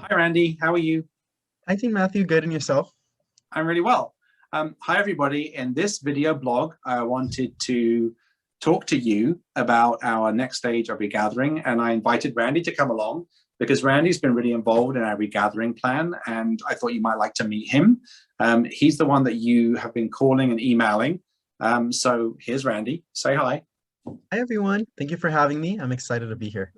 Hi, Randy. How are you? I think Matthew, good in yourself. I'm really well. Hi, everybody. In this video blog, I wanted to talk to you about our next stage of regathering, and I invited Randy to come along because Randy's been really involved in our regathering plan, and I thought you might like to meet him. He's the one that you have been calling and emailing. So here's Randy. Say hi. Hi, everyone. Thank you for having me. I'm excited to be here.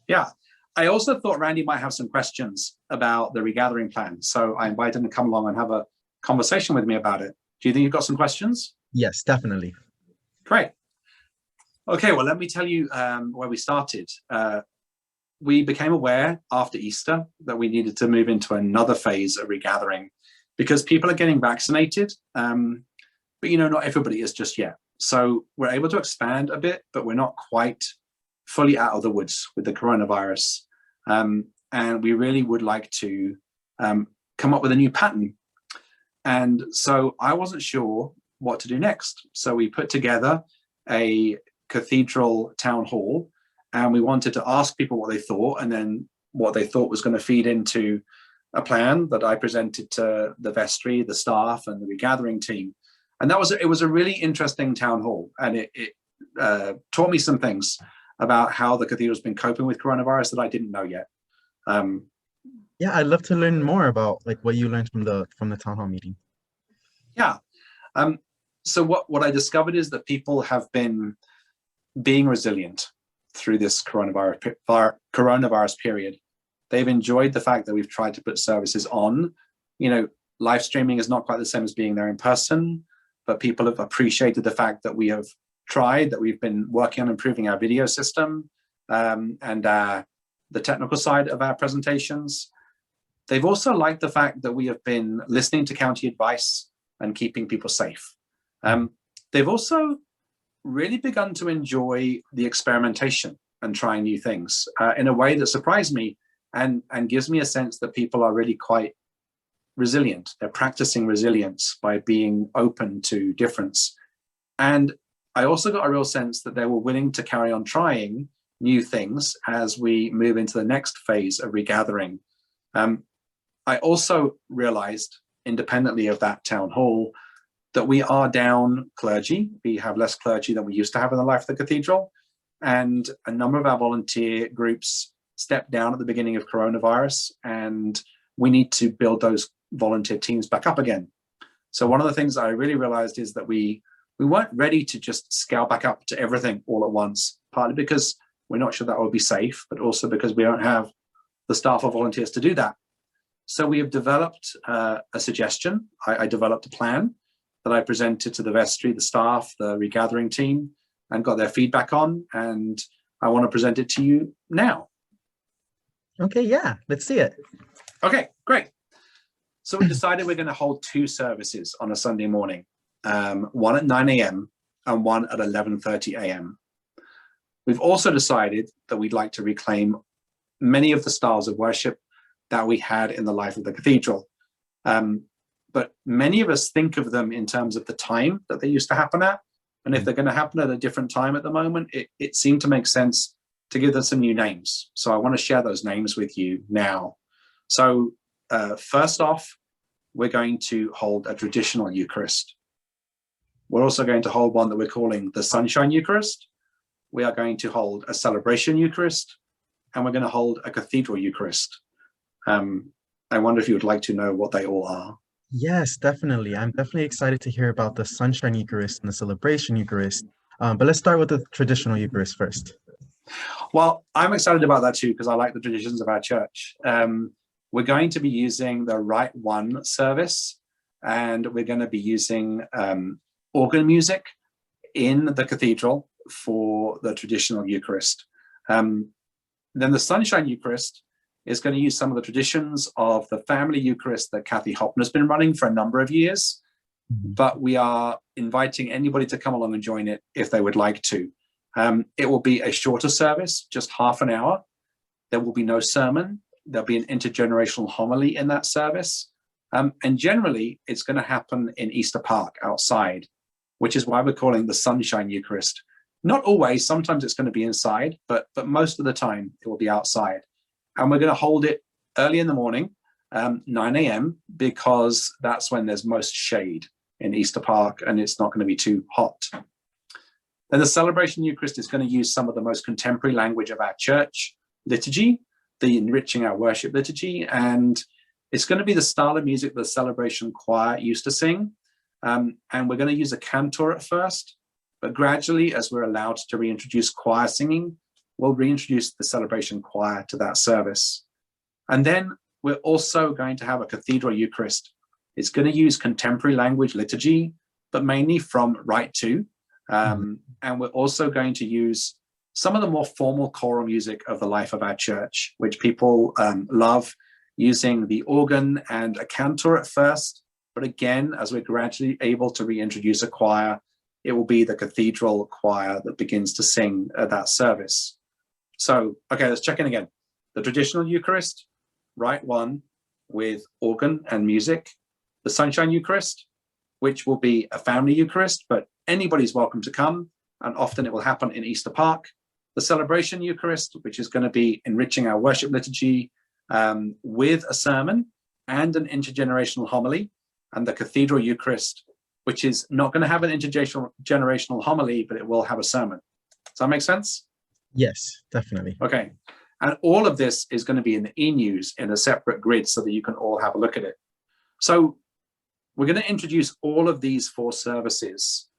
Yeah. I also thought Randy might have some questions about the regathering plan. So I invited him to come along and have a conversation with me about it. Do you think you've got some questions? Yes, definitely. Great. Okay, well, let me tell you where we started. We became aware after Easter that we needed to move into another phase of regathering because people are getting vaccinated, but not everybody is just yet. So we're able to expand a bit, but we're not quite fully out of the woods with the coronavirus. And we really would like to come up with a new pattern. And so I wasn't sure what to do next. So we put together a Cathedral town hall, and we wanted to ask people what they thought, and then what they thought was going to feed into a plan that I presented to the vestry, the staff, and the regathering team. And it was a really interesting town hall, and it taught me some things about how the cathedral's been coping with coronavirus that I didn't know yet. Yeah, I'd love to learn more about what you learned from the town hall meeting. Yeah. So what I discovered is that people have been being resilient through this coronavirus period. They've enjoyed the fact that we've tried to put services on. Live streaming is not quite the same as being there in person, but people have appreciated the fact that we have tried, that we've been working on improving our video system and the technical side of our presentations. They've also liked the fact that we have been listening to county advice and keeping people safe. They've also really begun to enjoy the experimentation and trying new things in a way that surprised me and gives me a sense that people are really quite resilient. They're practicing resilience by being open to difference. And I also got a real sense that they were willing to carry on trying new things as we move into the next phase of regathering. I also realized, independently of that town hall, that we are down clergy. We have less clergy than we used to have in the life of the cathedral. And a number of our volunteer groups stepped down at the beginning of coronavirus, and we need to build those volunteer teams back up again. So one of the things I really realized is that we weren't ready to just scale back up to everything all at once, partly because we're not sure that will be safe, but also because we don't have the staff or volunteers to do that. So we have developed a suggestion. I developed a plan that I presented to the vestry, the staff, the regathering team, and got their feedback on, and I want to present it to you now. Okay, yeah, let's see it. Okay, great. So we decided we're going to hold two services on a Sunday morning, one at 9 a.m. and one at 11:30 a.m. We've also decided that we'd like to reclaim many of the styles of worship that we had in the life of the cathedral. But many of us think of them in terms of the time that they used to happen at. And if they're going to happen at a different time at the moment, it seemed to make sense to give them some new names. So I want to share those names with you now. So first off, we're going to hold a traditional Eucharist. We're also going to hold one that we're calling the Sunshine Eucharist. We are going to hold a celebration Eucharist, and we're going to hold a cathedral Eucharist. I wonder if you would like to know what they all are. Yes, definitely. I'm definitely excited to hear about the Sunshine Eucharist and the Celebration Eucharist. But let's start with the traditional Eucharist first. Well, I'm excited about that too, because I like the traditions of our church. We're going to be using the Rite One service, and we're going to be using organ music in the cathedral for the traditional Eucharist. Then the Sunshine Eucharist is going to use some of the traditions of the family Eucharist that Kathy Hopner has been running for a number of years, but we are inviting anybody to come along and join it if they would like to. It will be a shorter service, just half an hour. There will be no sermon. There'll be an intergenerational homily in that service. And generally, it's going to happen in Easter Park outside, which is why we're calling the Sunshine Eucharist. Not always, sometimes it's going to be inside, but most of the time it will be outside. And we're going to hold it early in the morning, 9 a.m., because that's when there's most shade in Easter Park and it's not going to be too hot. Then the celebration Eucharist is going to use some of the most contemporary language of our church liturgy, the Enriching Our Worship liturgy, and it's going to be the style of music the celebration choir used to sing. And we're going to use a cantor at first, but gradually, as we're allowed to reintroduce choir singing, we'll reintroduce the celebration choir to that service. And then we're also going to have a Cathedral Eucharist. It's going to use contemporary language liturgy, but mainly from Rite 2. And we're also going to use some of the more formal choral music of the life of our church, which people love, using the organ and a cantor at first. But again, as we're gradually able to reintroduce a choir, it will be the cathedral choir that begins to sing at that service. So, okay, let's check in again. The traditional Eucharist, Rite 1, with organ and music. The Sunshine Eucharist, which will be a family Eucharist, but anybody's welcome to come, and often it will happen in Easter Park. The Celebration Eucharist, which is going to be enriching our worship liturgy with a sermon and an intergenerational homily, and the Cathedral Eucharist, which is not going to have an intergenerational homily, but it will have a sermon. Does that make sense? Yes, definitely. Okay. And all of this is going to be in the e-news in a separate grid so that you can all have a look at it. So we're going to introduce all of these 4 services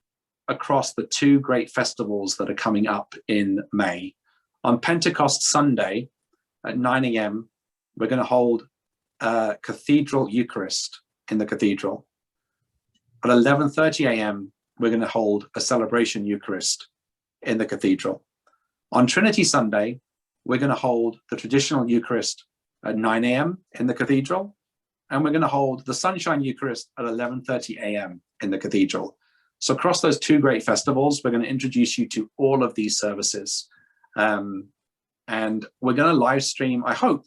across the 2 great festivals that are coming up in May. On Pentecost Sunday at 9 a.m., we're going to hold a Cathedral Eucharist in the cathedral. At 11:30 a.m., we're going to hold a Celebration Eucharist in the cathedral. On Trinity Sunday, we're going to hold the traditional Eucharist at 9 a.m. in the cathedral, and we're going to hold the Sunshine Eucharist at 11:30 a.m. in the cathedral. So across those 2 great festivals, we're going to introduce you to all of these services. And we're going to live stream, I hope,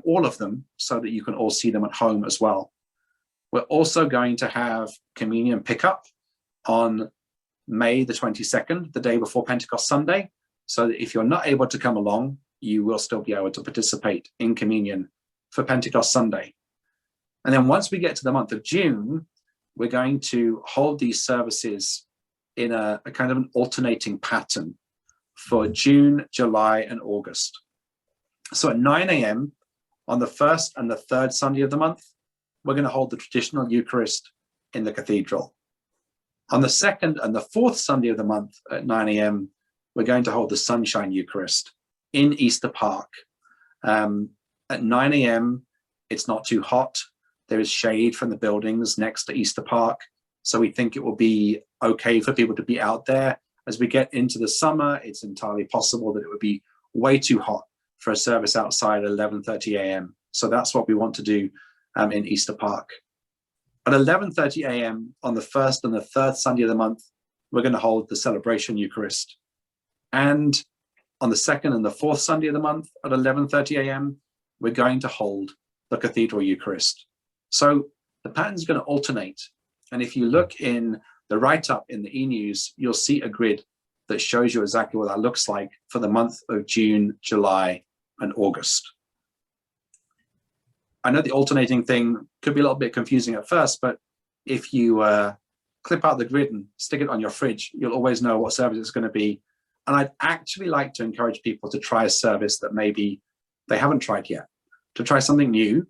all of them so that you can all see them at home as well. We're also going to have communion pickup on May the 22nd, the day before Pentecost Sunday, so that if you're not able to come along, you will still be able to participate in communion for Pentecost Sunday. And then once we get to the month of June, we're going to hold these services in a kind of an alternating pattern for June, July, and August. So at 9 a.m. on the 1st and the 3rd Sunday of the month, we're going to hold the traditional Eucharist in the cathedral. On the 2nd and the 4th Sunday of the month at 9 a.m., we're going to hold the Sunshine Eucharist in Easter Park. At 9 a.m., it's not too hot. There is shade from the buildings next to Easter Park. So we think it will be okay for people to be out there. As we get into the summer, it's entirely possible that it would be way too hot for a service outside at 11:30 a.m. So that's what we want to do in Easter Park. At 11:30 a.m. on the 1st and the 3rd Sunday of the month, we're going to hold the Celebration Eucharist. And on the 2nd and the 4th Sunday of the month at 11:30 a.m., we're going to hold the Cathedral Eucharist. So the pattern's going to alternate. And if you look in the write-up in the e-news, you'll see a grid that shows you exactly what that looks like for the month of June, July, and August. I know the alternating thing could be a little bit confusing at first, but if you clip out the grid and stick it on your fridge, you'll always know what service it's going to be. And I'd actually like to encourage people to try a service that maybe they haven't tried yet, to try something new.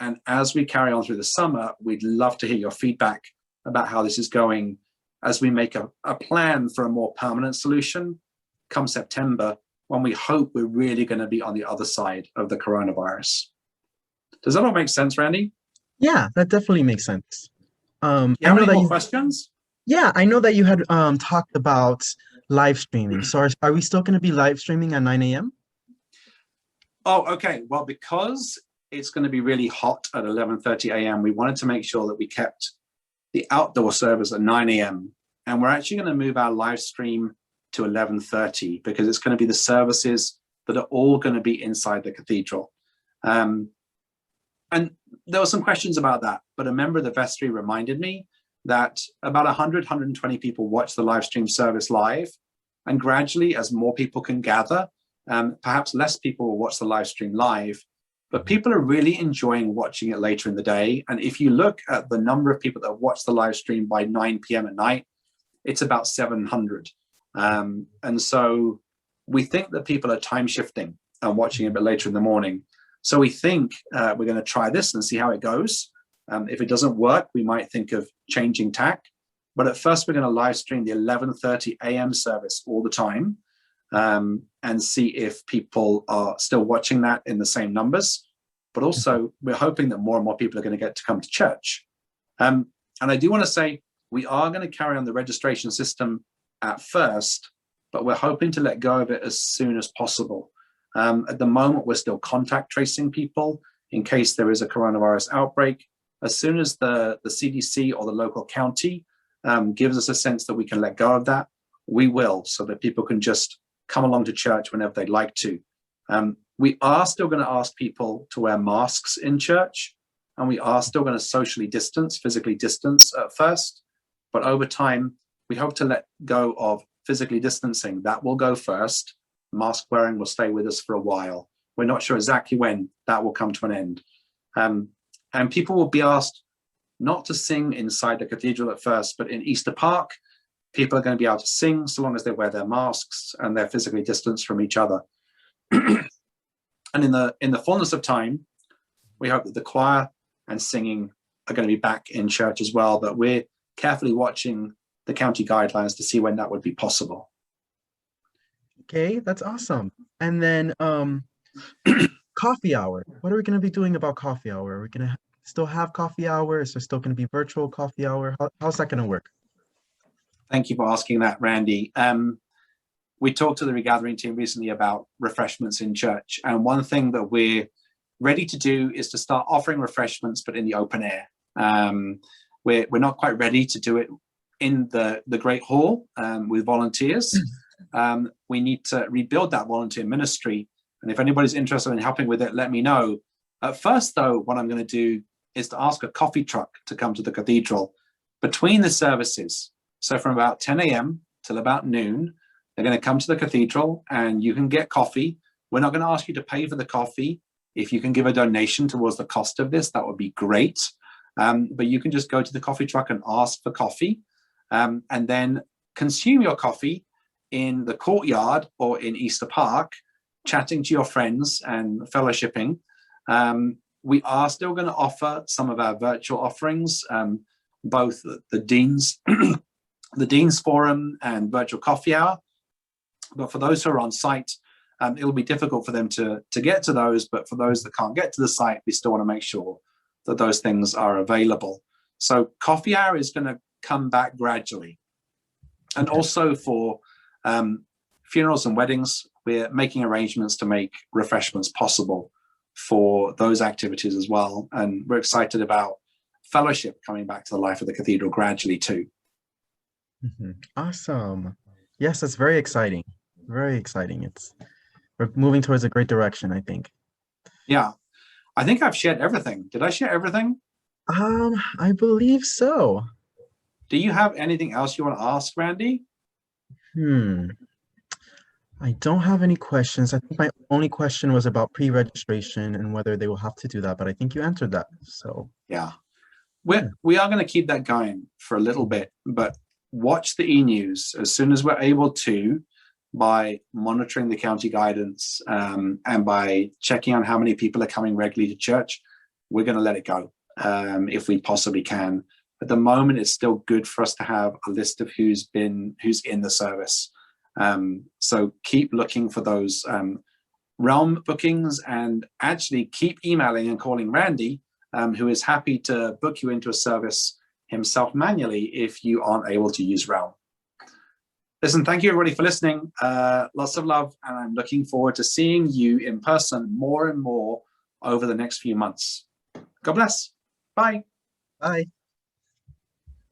And as we carry on through the summer, we'd love to hear your feedback about how this is going as we make a plan for a more permanent solution come September, when we hope we're really going to be on the other side of the coronavirus. Does that all make sense, Randy? Yeah, that definitely makes sense. You have any more questions? Yeah, I know that you had talked about live streaming. So are we still going to be live streaming at 9 a.m.? Oh, okay. Well, because it's going to be really hot at 11:30 a.m., we wanted to make sure that we kept the outdoor service at 9 a.m. And we're actually going to move our live stream to 11:30 because it's going to be the services that are all going to be inside the cathedral. And there were some questions about that, but a member of the vestry reminded me that about 100, 120 people watch the live stream service live. And gradually, as more people can gather, perhaps less people will watch the live stream live. but people are really enjoying watching it later in the day. And if you look at the number of people that watch the live stream by 9 p.m. at night, it's about 700. And so we think that people are time shifting and watching a bit later in the morning. So we think we're going to try this and see how it goes. If it doesn't work, we might think of changing tack. But at first, we're going to live stream the 11:30 a.m. service all the time, and see if people are still watching that in the same numbers. But also, we're hoping that more and more people are going to get to come to church. And I do want to say, we are going to carry on the registration system at first, but we're hoping to let go of it as soon as possible. At the moment, we're still contact tracing people in case there is a coronavirus outbreak. As soon as the CDC or the local county gives us a sense that we can let go of that, we will, so that people can just come along to church whenever they'd like to. We are still going to ask people to wear masks in church, and we are still going to socially distance, physically distance at first. But over time, we hope to let go of physically distancing. That will go first. Mask wearing will stay with us for a while. We're not sure exactly when that will come to an end. And people will be asked not to sing inside the cathedral at first, but in Easter Park, people are going to be able to sing so long as they wear their masks and they're physically distanced from each other. And in the fullness of time, we hope that the choir and singing are going to be back in church as well, but we're carefully watching the county guidelines to see when that would be possible. Okay, that's awesome. And then coffee hour. What are we going to be doing about coffee hour? Are we going to still have coffee hour? Is there still going to be virtual coffee hour? How's that going to work? Thank you for asking that, Randy. We talked to the Regathering team recently about refreshments in church. And one thing that we're ready to do is to start offering refreshments, but in the open air. We're not quite ready to do it in the Great Hall with volunteers. We need to rebuild that volunteer ministry. And if anybody's interested in helping with it, let me know. At first, though, what I'm going to do is to ask a coffee truck to come to the cathedral between the services. So from about 10 a.m. till about noon, they're going to come to the cathedral and you can get coffee. We're not going to ask you to pay for the coffee. If you can give a donation towards the cost of this, that would be great. But you can just go to the coffee truck and ask for coffee, and then consume your coffee in the courtyard or in Easter Park, chatting to your friends and fellowshipping. We are still going to offer some of our virtual offerings, both the Dean's the Dean's Forum and virtual coffee hour. But for those who are on site, it'll be difficult for them to get to those. But for those that can't get to the site, we still want to make sure that those things are available. So coffee hour is going to come back gradually. And also for funerals and weddings, we're making arrangements to make refreshments possible for those activities as well. And we're excited about fellowship coming back to the life of the cathedral gradually too. Awesome. Yes, that's very exciting. Very exciting. We're moving towards a great direction, I think. Yeah. I think I've shared everything. Did I share everything? I believe so. Do you have anything else you want to ask, Randy? I don't have any questions. I think my only question was about pre-registration and whether they will have to do that, but I think you answered that. So yeah, we are going to keep that going for a little bit, but watch the e-news as soon as we're able to, by monitoring the county guidance and by checking on how many people are coming regularly to church. We're going to let it go if we possibly can. At the moment, it's still good for us to have a list of who's in the service. So keep looking for those realm bookings, and actually keep emailing and calling Randy, who is happy to book you into a service himself manually if you aren't able to use realm. Listen, thank you everybody for listening. Lots of love, and I'm looking forward to seeing you in person more and more over the next few months. God bless. Bye. bye.